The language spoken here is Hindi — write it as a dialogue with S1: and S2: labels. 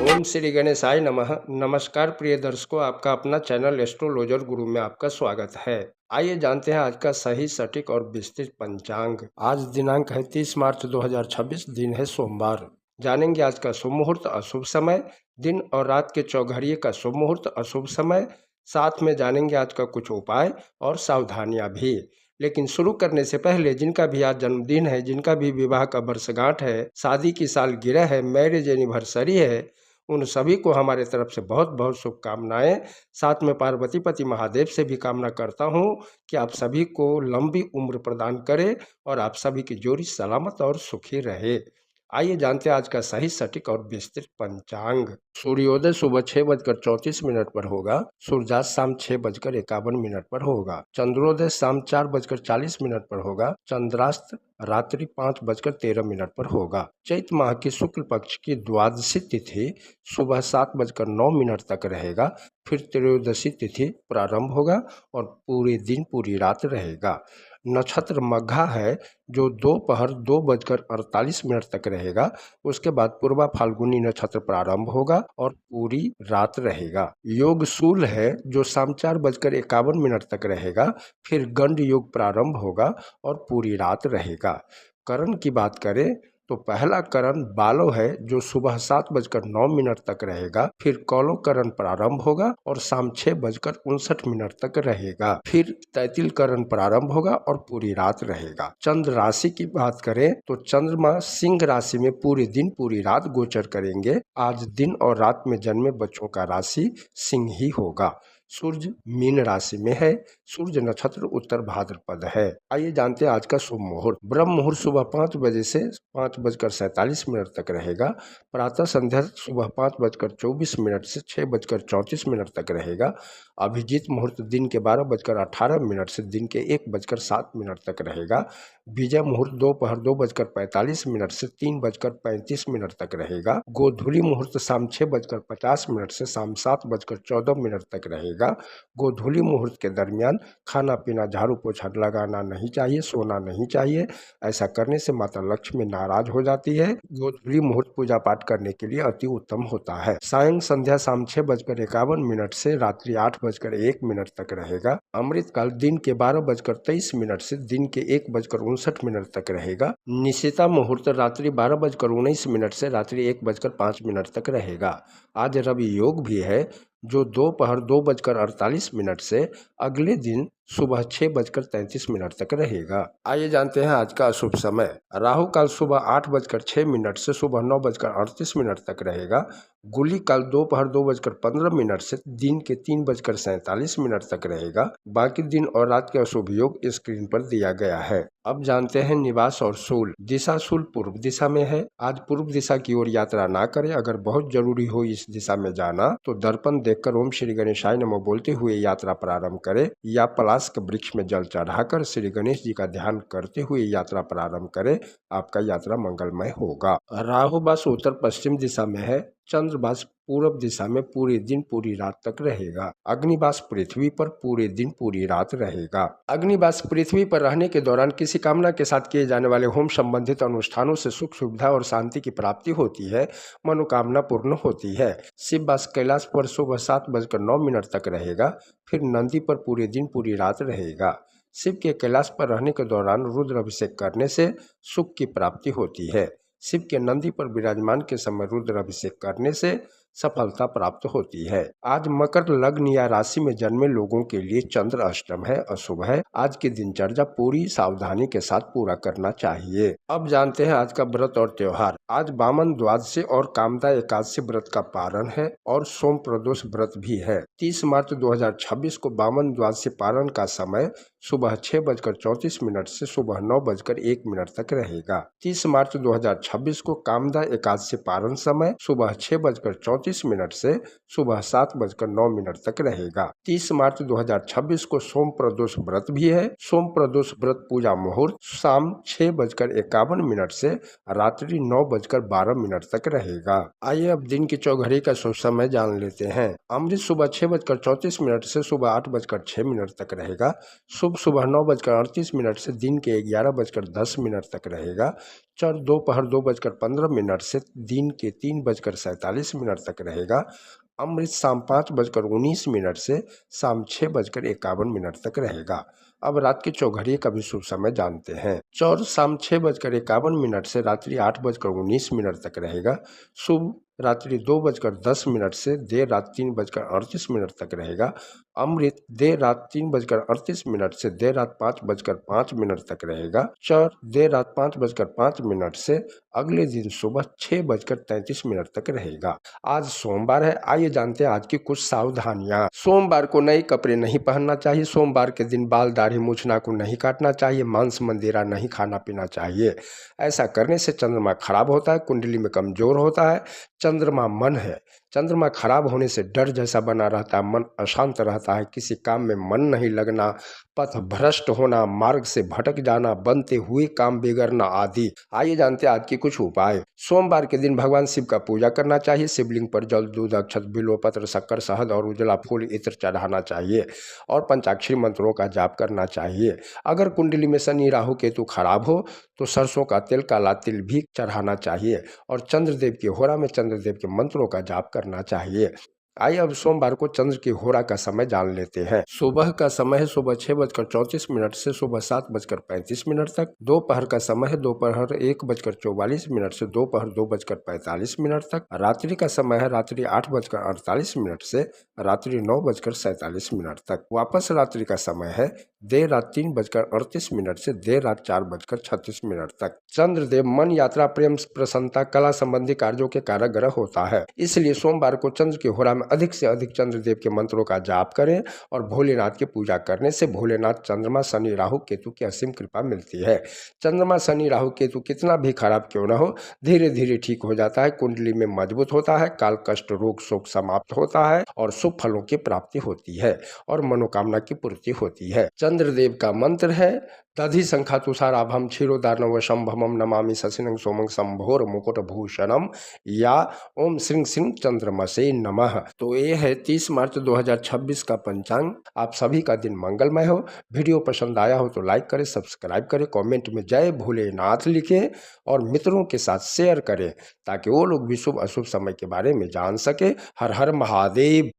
S1: ओम श्री गणेशाय नमः। नमस्कार प्रिय दर्शकों, आपका अपना चैनल एस्ट्रोलॉजर गुरु में आपका स्वागत है। आइए जानते हैं आज का सही, सटीक और विस्तृत पंचांग। आज दिनांक है 30 मार्च 2026, दिन है सोमवार। जानेंगे आज का शुभ मुहूर्त, अशुभ समय, दिन और रात के चौघड़िए का शुभ मुहूर्त, अशुभ समय। साथ में जानेंगे आज का कुछ उपाय और सावधानियां भी। लेकिन शुरू करने से पहले जिनका भी आज जन्मदिन है, जिनका भी विवाह का वर्षगांठ है, शादी की सालगिरह है, मैरिज एनिवर्सरी है, उन सभी को हमारे तरफ से बहुत बहुत शुभकामनाएं। साथ में पार्वती पति महादेव से भी कामना करता हूं कि आप सभी को लंबी उम्र प्रदान करे और आप सभी की जोड़ी सलामत और सुखी रहे। आइए जानते हैं आज का सही, सटीक और विस्तृत पंचांग। सूर्योदय सुबह 6:34 पर होगा। सूर्यास्त शाम 6:51 पर होगा। चंद्रोदय शाम 4:40 पर होगा। चंद्रास्त रात्रि 5:13 पर होगा। चैत माह की शुक्ल पक्ष की द्वादशी तिथि सुबह 7:09 तक रहेगा। फिर त्रयोदशी तिथि प्रारंभ होगा और पूरे दिन पूरी रात रहेगा। नक्षत्र मघा है जो दोपहर 2:48 तक रहेगा। उसके बाद पूर्वा फाल्गुनी नक्षत्र प्रारंभ होगा और पूरी रात रहेगा। योग शूल है जो शाम 4:51 तक रहेगा। फिर गंड योग प्रारंभ होगा और पूरी रात रहेगा। करण की बात करें तो पहला करण बालो है जो सुबह 7:09 तक रहेगा। फिर कौलो करण प्रारंभ होगा और शाम 6:59 तक रहेगा। फिर तैतिल करण प्रारंभ होगा और पूरी रात रहेगा। चंद्र राशि की बात करें तो चंद्रमा सिंह राशि में पूरे दिन पूरी रात गोचर करेंगे। आज दिन और रात में जन्मे बच्चों का राशि सिंह ही होगा। सूर्य मीन राशि में है। सूर्य नक्षत्र उत्तर भाद्रपद है। आइए जानते हैं आज का शुभ मुहूर्त। ब्रह्म मुहूर्त सुबह 5 बजे से 5:47 तक रहेगा। प्रातः संध्या सुबह 5:24 से 6:34 तक रहेगा। अभिजीत मुहूर्त दिन के 12:18 से दिन के 1:07 तक रहेगा। विजय मुहूर्त दोपहर 2:45 से 3:35 तक रहेगा। गोधूली मुहूर्त शाम 6:50 से शाम 7:14 तक रहेगा। गोधूली मुहूर्त के दरमियान खाना पीना, झाड़ू पोछा लगाना नहीं चाहिए, सोना नहीं चाहिए। ऐसा करने से माता लक्ष्मी नाराज हो जाती है। गोधूली मुहूर्त पूजा पाठ करने के लिए अति उत्तम होता है। सायं संध्या शाम 6:51 से रात्रि 8:01 तक रहेगा। अमृत काल दिन के 12:23 से दिन के 1:59 तक रहेगा। निशिता मुहूर्त रात्रि 12:19 से रात्रि 1:05 तक रहेगा। आज रवि योग भी है जो दोपहर 2:48 से अगले दिन सुबह 6:33 तक रहेगा। आइए जानते हैं आज का अशुभ समय। राहु काल सुबह 8:06 से सुबह 9:38 तक रहेगा। गुली काल दोपहर 2:15 से दिन के 3:47 तक रहेगा। बाकी दिन और रात के अशुभ योग स्क्रीन पर दिया गया है। अब जानते हैं निवास और शूल। दिशा शूल पूर्व दिशा में है। आज पूर्व दिशा की ओर यात्रा ना करें। अगर बहुत जरूरी हो इस दिशा में जाना तो दर्पण देखकर ओम श्री गणेशाय नमः बोलते हुए यात्रा प्रारंभ करें या पलाश के वृक्ष में जल चढ़ाकर श्री गणेश जी का ध्यान करते हुए यात्रा प्रारंभ करें। आपका यात्रा मंगलमय होगा। राहु वास उत्तर पश्चिम दिशा में है। चंद्रवास पूर्व दिशा में पूरे दिन पूरी रात तक रहेगा। अग्निवास पृथ्वी पर पूरे दिन पूरी रात रहेगा। अग्निवास पृथ्वी पर रहने के दौरान किसी कामना के साथ किए जाने वाले होम संबंधित अनुष्ठानों से सुख सुविधा और शांति की प्राप्ति होती है, मनोकामना पूर्ण होती है। शिववास कैलाश पर सुबह 7:09 तक रहेगा। फिर नंदी पर पूरे दिन पूरी रात रहेगा। शिव के कैलाश पर रहने के दौरान रुद्र अभिषेक करने से सुख की प्राप्ति होती है। शिव के नंदी पर विराजमान के समय रुद्र अभिषेक करने से सफलता प्राप्त होती है। आज मकर लग्न या राशि में जन्मे लोगों के लिए चंद्र अष्टम है, अशुभ है। आज की दिनचर्या पूरी सावधानी के साथ पूरा करना चाहिए। अब जानते हैं आज का व्रत और त्योहार। आज वामन द्वादशी और कामदा एकादशी व्रत का पारण है और सोम प्रदोष व्रत भी है। 30 मार्च 2026 को वामन द्वादशी पारण का समय सुबह 6:34 से सुबह 9:01 तक रहेगा। 30 मार्च 2026 को कामदा एकादशी पारण समय सुबह 6:34 से सुबह 7:09 तक रहेगा। 30 मार्च 2026 को सोम प्रदोष व्रत भी है। सोम प्रदोष व्रत पूजा मुहूर्त शाम 6:51 से रात्रि 9:12 तक रहेगा। आइए अब दिन की चौघड़ी का शुभ समय जान लेते हैं। अमृत सुबह 6:34 से सुबह 8:06 तक रहेगा। शुभ सुबह 9:38 से दिन के 11:10 तक रहेगा। चर दोपहर 2:15 से दिन के 3:47 तक रहेगा। अमृत शाम 5:19 से शाम 6:51 तक रहेगा। अब रात की चौघड़िए का भी शुभ समय जानते हैं। चौर शाम 6:51 से रात्रि 8:19 तक रहेगा। शुभ रात्रि 2:10 से देर रात 3:38 तक रहेगा। अमृत देर रात 3:38 से देर रात 5:05 तक रहेगा। चौर देर रात 5:05 से अगले दिन सुबह 6:33 तक रहेगा। आज सोमवार है, आइए जानते हैं आज की कुछ सावधानियां। सोमवार को नए कपड़े नहीं पहनना चाहिए। सोमवार के दिन बाल दाढ़ी मूछ नाखून नहीं काटना चाहिए। मांस मंदिरा नहीं खाना पीना चाहिए। ऐसा करने से चंद्रमा खराब होता है, कुंडली में कमजोर होता है। चंद्रमा मन है, चंद्रमा खराब होने से डर जैसा बना रहता है, मन अशांत रहता है, किसी काम में मन नहीं लगना, पथ भ्रष्ट होना, मार्ग से भटक जाना, बनते हुए काम बिगड़ना आदि। आइए जानते हैं आज की कुछ उपाय। सोमवार के दिन भगवान शिव का पूजा करना चाहिए। शिवलिंग पर जल, दूध, अक्षत, बिल्वपत्र, शक्कर, शहद और उजला फूल इत्र चढ़ाना चाहिए और पंचाक्षरी मंत्रों का जाप करना चाहिए। अगर कुंडली में शनि राहु केतु खराब हो तो सरसों का तेल, काला तिल भी चढ़ाना चाहिए और चंद्रदेव की होरा में चंद्रदेव के मंत्रों का जाप करना चाहिए। आइए अब सोमवार को चंद्र की होरा का समय जान लेते हैं। सुबह का समय है सुबह 6:34 से सुबह 7:35 तक। दोपहर का समय है दोपहर 1:44 से दोपहर 2:45 तक। रात्रि का समय है रात्रि 8:48 से रात्रि 9:47 तक। वापस रात्रि का समय है देर रात 3:38 से देर रात 4:36 तक। चंद्रदेव मन, यात्रा, प्रेम, प्रसन्नता, कला संबंधी कार्यों के कारक ग्रह होता है। इसलिए सोमवार को चंद्र की होरा में अधिक से अधिक चंद्रदेव के मंत्रों का जाप करें और भोलेनाथ की पूजा करने से भोलेनाथ, चंद्रमा, शनि, राहु, केतु की असीम कृपा मिलती है। चंद्रमा, शनि, राहु, केतु कितना भी खराब क्यों न हो, धीरे धीरे ठीक हो जाता है, कुंडली में मजबूत होता है, काल कष्ट रोग शोक समाप्त होता है और शुभ फलों की प्राप्ति होती है और मनोकामना की पूर्ति होती है। चंद्रदेव का मंत्र है दधि शंखा तुषाराभम क्षीरोदार्णव शंभमम नमामि शशिनं सोमं संभोर मुकुट भूषणम या ओम श्रीं श्रीं चंद्रमसे नमः। तो ये है 30 मार्च 2026 का पंचांग। आप सभी का दिन मंगलमय हो। वीडियो पसंद आया हो तो लाइक करें, सब्सक्राइब करें, कमेंट में जय भोलेनाथ लिखें और मित्रों के साथ शेयर करें ताकि वो लोग भी शुभ अशुभ समय के बारे में जान सके। हर हर महादेव।